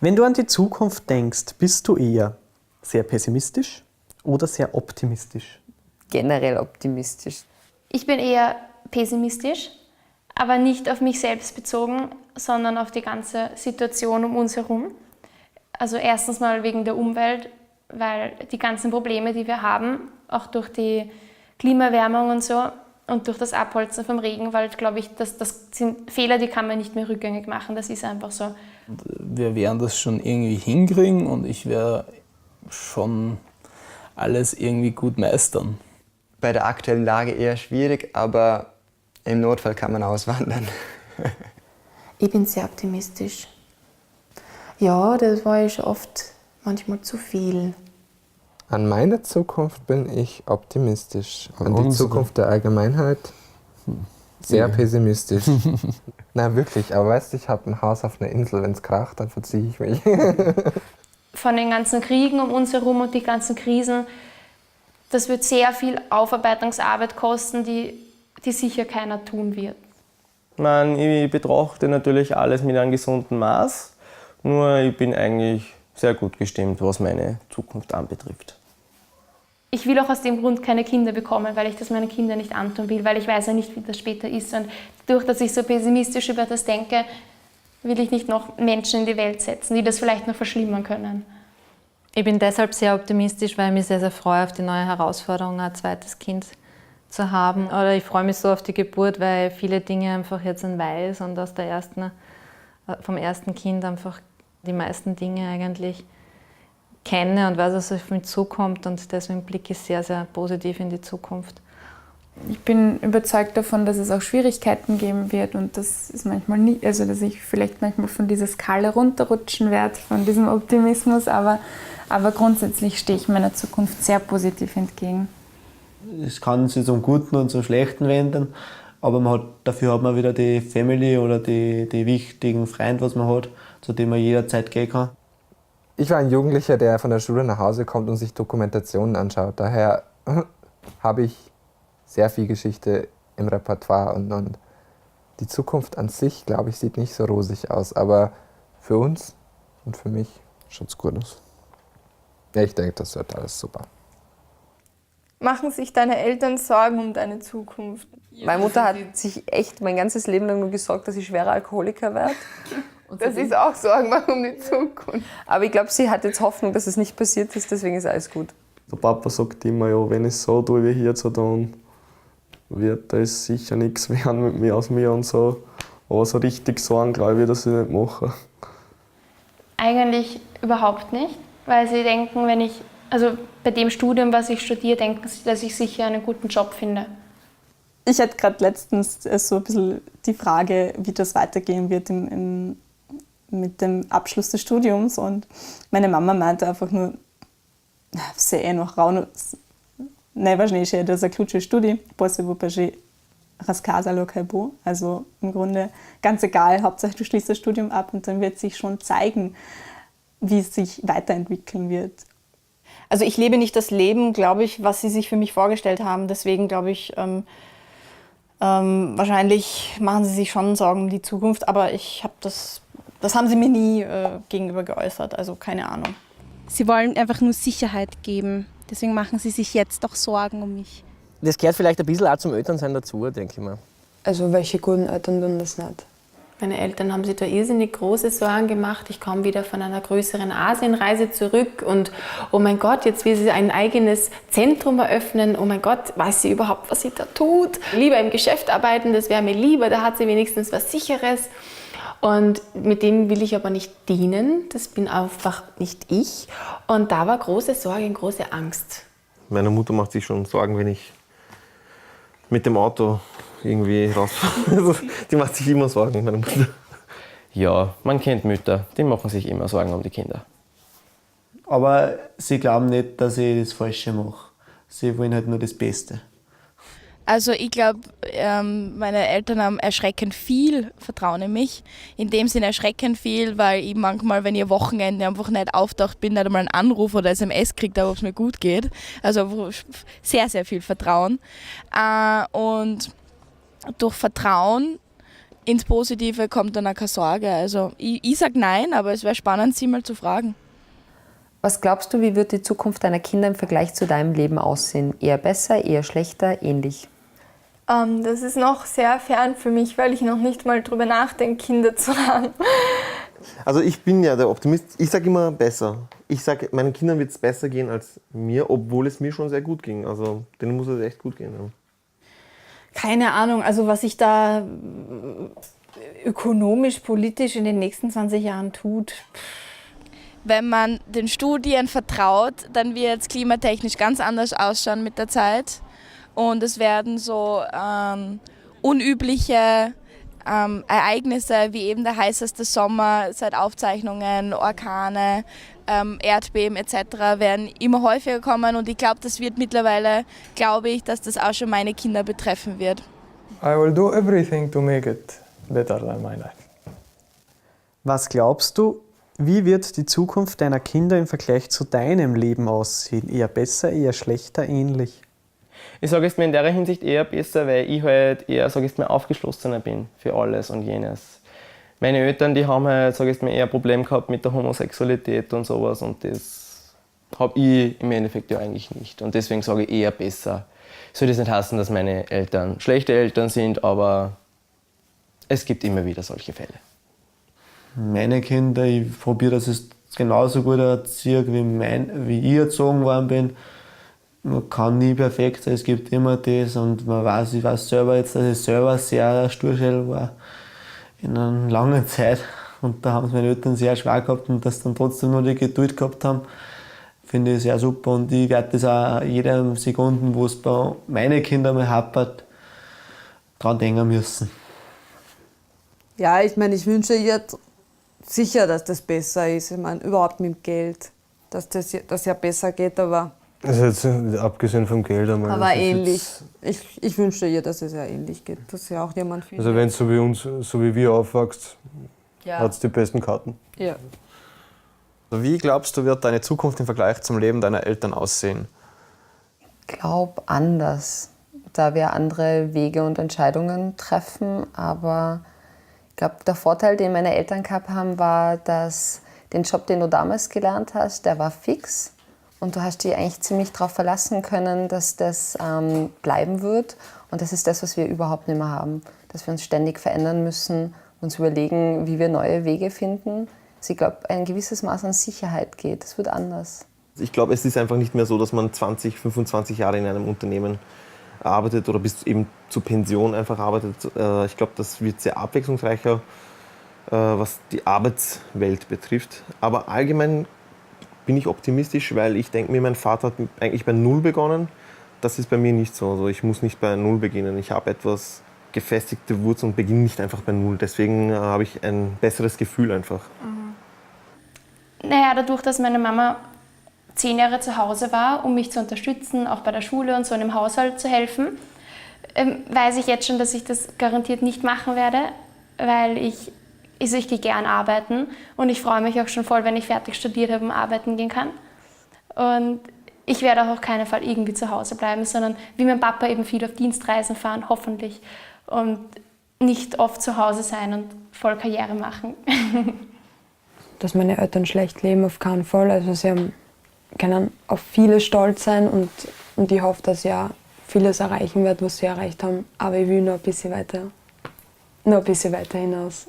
Wenn du an die Zukunft denkst, bist du eher sehr pessimistisch oder sehr optimistisch? Generell optimistisch. Ich bin eher pessimistisch, aber nicht auf mich selbst bezogen, sondern auf die ganze Situation um uns herum. Also erstens mal wegen der Umwelt, weil die ganzen Probleme, die wir haben, auch durch die Klimaerwärmung und so und durch das Abholzen vom Regenwald, glaube ich, das sind Fehler, die kann man nicht mehr rückgängig machen. Das ist einfach so. Wir werden das schon irgendwie hinkriegen und ich werde schon alles irgendwie gut meistern. Bei der aktuellen Lage eher schwierig, aber im Notfall kann man auswandern. Ich bin sehr optimistisch. Ja, das war ich oft manchmal zu viel. An meine Zukunft bin ich optimistisch. An die Zukunft der Allgemeinheit sehr pessimistisch. Na wirklich, aber weißt du, ich habe ein Haus auf einer Insel, wenn es kracht, dann verziehe ich mich. Von den ganzen Kriegen um uns herum und die ganzen Krisen, das wird sehr viel Aufarbeitungsarbeit kosten, die sicher keiner tun wird. Ich betrachte natürlich alles mit einem gesunden Maß, nur ich bin eigentlich sehr gut gestimmt, was meine Zukunft anbetrifft. Ich will auch aus dem Grund keine Kinder bekommen, weil ich das meinen Kindern nicht antun will, weil ich weiß ja nicht, wie das später ist. Und durch, dass ich so pessimistisch über das denke, will ich nicht noch Menschen in die Welt setzen, die das vielleicht noch verschlimmern können. Ich bin deshalb sehr optimistisch, weil ich mich sehr, sehr freue auf die neue Herausforderung, ein zweites Kind zu haben. Oder ich freue mich so auf die Geburt, weil viele Dinge einfach jetzt weiß und vom ersten Kind einfach die meisten Dinge eigentlich kenne und weiß, was auf mich zukommt, und deswegen blicke ich sehr, sehr positiv in die Zukunft. Ich bin überzeugt davon, dass es auch Schwierigkeiten geben wird und das ist manchmal nicht, also dass ich vielleicht manchmal von dieser Skala runterrutschen werde, von diesem Optimismus, aber grundsätzlich stehe ich meiner Zukunft sehr positiv entgegen. Es kann sich zum Guten und zum Schlechten wenden, aber dafür hat man wieder die Family oder die wichtigen Freunde, was man hat, zu denen man jederzeit gehen kann. Ich war ein Jugendlicher, der von der Schule nach Hause kommt und sich Dokumentationen anschaut. Daher habe ich sehr viel Geschichte im Repertoire und die Zukunft an sich, glaube ich, sieht nicht so rosig aus. Aber für uns und für mich schaut es gut aus. Ja, ich denke, das wird alles super. Machen sich deine Eltern Sorgen um deine Zukunft? Meine Mutter hat sich echt mein ganzes Leben lang nur gesorgt, dass ich schwerer Alkoholiker werde. Das ist auch Sorgen machen um die Zukunft. Aber ich glaube, sie hat jetzt Hoffnung, dass es nicht passiert ist, deswegen ist alles gut. Der Papa sagt immer, ja, wenn ich es so tue wie jetzt, dann wird das sicher nichts werden mit mir aus mir und so. Aber so richtig Sorgen, glaube ich, wird das nicht machen. Eigentlich überhaupt nicht, weil sie denken, also bei dem Studium, was ich studiere, denken sie, dass ich sicher einen guten Job finde. Ich hatte gerade letztens so ein bisschen die Frage, wie das weitergehen wird mit dem Abschluss des Studiums, und meine Mama meinte einfach nur, c'est eh noch rau, nevažnejše je, da zaključiš študij, potem se bo pa že razkazalo, kaj bo. Also im Grunde ganz egal, Hauptsache du schließt das Studium ab und dann wird sich schon zeigen, wie es sich weiterentwickeln wird. Also ich lebe nicht das Leben, glaube ich, was sie sich für mich vorgestellt haben. Deswegen glaube ich, wahrscheinlich machen sie sich schon Sorgen um die Zukunft, aber das haben sie mir nie gegenüber geäußert, also keine Ahnung. Sie wollen einfach nur Sicherheit geben, deswegen machen sie sich jetzt doch Sorgen um mich. Das gehört vielleicht ein bisschen auch zum Elternsein dazu, denke ich mal. Also welche guten Eltern tun das nicht? Meine Eltern haben sich da irrsinnig große Sorgen gemacht. Ich komme wieder von einer größeren Asienreise zurück und oh mein Gott, jetzt will sie ein eigenes Zentrum eröffnen. Oh mein Gott, weiß sie überhaupt, was sie da tut? Lieber im Geschäft arbeiten, das wäre mir lieber, da hat sie wenigstens was Sicheres. Und mit dem will ich aber nicht dienen, das bin einfach nicht ich. Und da war große Sorge und große Angst. Meine Mutter macht sich schon Sorgen, wenn ich mit dem Auto irgendwie rausfahre. Die macht sich immer Sorgen, meine Mutter. Ja, man kennt Mütter, die machen sich immer Sorgen um die Kinder. Aber sie glauben nicht, dass ich das Falsche mache. Sie wollen halt nur das Beste. Also ich glaube, meine Eltern haben erschreckend viel Vertrauen in mich. In dem Sinne erschreckend viel, weil ich manchmal, wenn ich am Wochenende einfach nicht auftaucht bin, nicht einmal einen Anruf oder SMS kriege, ob es mir gut geht. Also sehr, sehr viel Vertrauen. Und durch Vertrauen ins Positive kommt dann auch keine Sorge. Also ich sage nein, aber es wäre spannend, sie mal zu fragen. Was glaubst du, wie wird die Zukunft deiner Kinder im Vergleich zu deinem Leben aussehen? Eher besser, eher schlechter, ähnlich? Das ist noch sehr fern für mich, weil ich noch nicht mal drüber nachdenke, Kinder zu haben. Also ich bin ja der Optimist. Ich sage immer besser. Ich sage, meinen Kindern wird es besser gehen als mir, obwohl es mir schon sehr gut ging. Also denen muss es echt gut gehen. Ja. Keine Ahnung, also was sich da ökonomisch, politisch in den nächsten 20 Jahren tut. Wenn man den Studien vertraut, dann wird es klimatechnisch ganz anders ausschauen mit der Zeit. Und es werden so unübliche Ereignisse wie eben der heißeste Sommer seit Aufzeichnungen, Orkane, Erdbeben etc. werden immer häufiger kommen. Und ich glaube, das wird mittlerweile, dass das auch schon meine Kinder betreffen wird. I will do everything to make it better than my life. Was glaubst du, wie wird die Zukunft deiner Kinder im Vergleich zu deinem Leben aussehen? Eher besser, eher schlechter, ähnlich? Ich sage jetzt mal in der Hinsicht eher besser, weil ich halt eher, sage ich mal, aufgeschlossener bin für alles und jenes. Meine Eltern, die haben halt, sage ich mal, eher Probleme gehabt mit der Homosexualität und sowas und das habe ich im Endeffekt ja eigentlich nicht. Und deswegen sage ich eher besser. Soll das nicht heißen, dass meine Eltern schlechte Eltern sind, aber es gibt immer wieder solche Fälle. Meine Kinder, ich probiere, dass ich genauso gut erziehe, wie ich erzogen worden bin. Man kann nie perfekt sein, es gibt immer das und ich weiß selber jetzt, dass ich selber sehr Sturschädel war in einer langen Zeit und da haben es meine Eltern sehr schwer gehabt und dass dann trotzdem noch die Geduld gehabt haben, finde ich sehr super und ich werde das auch jede Sekunde, wo es bei meinen Kindern mal hapert, dran denken müssen. Ja, ich meine, ich wünsche jetzt sicher, dass das besser ist. Ich meine, überhaupt mit dem Geld, dass das ja besser geht, aber... Also jetzt abgesehen vom Geld einmal. Aber ähnlich. Ich wünsche ihr, dass es ja ähnlich geht, dass ja auch jemand findet. Also wenn es so wie wir aufwächst, ja. hat es die besten Karten. Ja. Wie glaubst du, wird deine Zukunft im Vergleich zum Leben deiner Eltern aussehen? Ich glaube anders, da wir andere Wege und Entscheidungen treffen, aber ich glaube, der Vorteil, den meine Eltern gehabt haben, war, dass den Job, den du damals gelernt hast, der war fix. Und du hast dich eigentlich ziemlich darauf verlassen können, dass das bleiben wird. Und das ist das, was wir überhaupt nicht mehr haben. Dass wir uns ständig verändern müssen, uns überlegen, wie wir neue Wege finden. Also ich glaube, ein gewisses Maß an Sicherheit geht. Das wird anders. Ich glaube, es ist einfach nicht mehr so, dass man 20, 25 Jahre in einem Unternehmen arbeitet oder bis eben zur Pension einfach arbeitet. Ich glaube, das wird sehr abwechslungsreicher, was die Arbeitswelt betrifft. Aber allgemein bin ich optimistisch, weil ich denke mir, mein Vater hat eigentlich bei Null begonnen. Das ist bei mir nicht so. Also ich muss nicht bei Null beginnen. Ich habe etwas gefestigte Wurzeln und beginne nicht einfach bei Null. Deswegen habe ich ein besseres Gefühl einfach. Naja, dadurch, dass meine Mama 10 Jahre zu Hause war, um mich zu unterstützen, auch bei der Schule und so in dem Haushalt zu helfen, weiß ich jetzt schon, dass ich das garantiert nicht machen werde, weil ich gehe gern arbeiten und ich freue mich auch schon voll, wenn ich fertig studiert habe und arbeiten gehen kann. Und ich werde auch auf keinen Fall irgendwie zu Hause bleiben, sondern wie mein Papa eben viel auf Dienstreisen fahren, hoffentlich. Und nicht oft zu Hause sein und voll Karriere machen. Dass meine Eltern schlecht leben, auf keinen Fall. Also sie können auf vieles stolz sein und ich hoffe, dass ich auch vieles erreichen werde, was sie erreicht haben. Aber ich will noch ein bisschen weiter hinaus.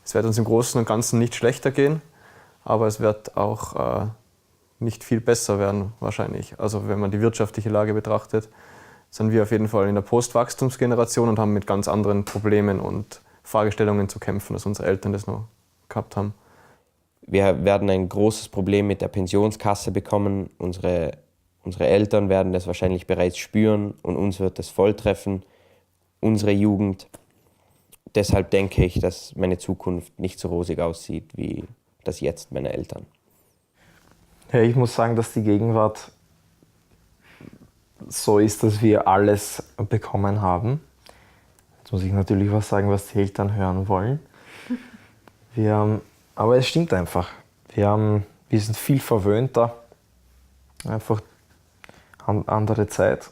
Es wird uns im Großen und Ganzen nicht schlechter gehen, aber es wird auch nicht viel besser werden wahrscheinlich. Also wenn man die wirtschaftliche Lage betrachtet, sind wir auf jeden Fall in der Postwachstumsgeneration und haben mit ganz anderen Problemen und Fragestellungen zu kämpfen, als unsere Eltern das noch gehabt haben. Wir werden ein großes Problem mit der Pensionskasse bekommen. Unsere Eltern werden das wahrscheinlich bereits spüren und uns wird das voll treffen, unsere Jugend. Deshalb denke ich, dass meine Zukunft nicht so rosig aussieht wie das Jetzt meiner Eltern. Ja, ich muss sagen, dass die Gegenwart so ist, dass wir alles bekommen haben. Jetzt muss ich natürlich was sagen, was die Eltern hören wollen. Aber es stimmt einfach. Wir sind viel verwöhnter, einfach andere Zeit.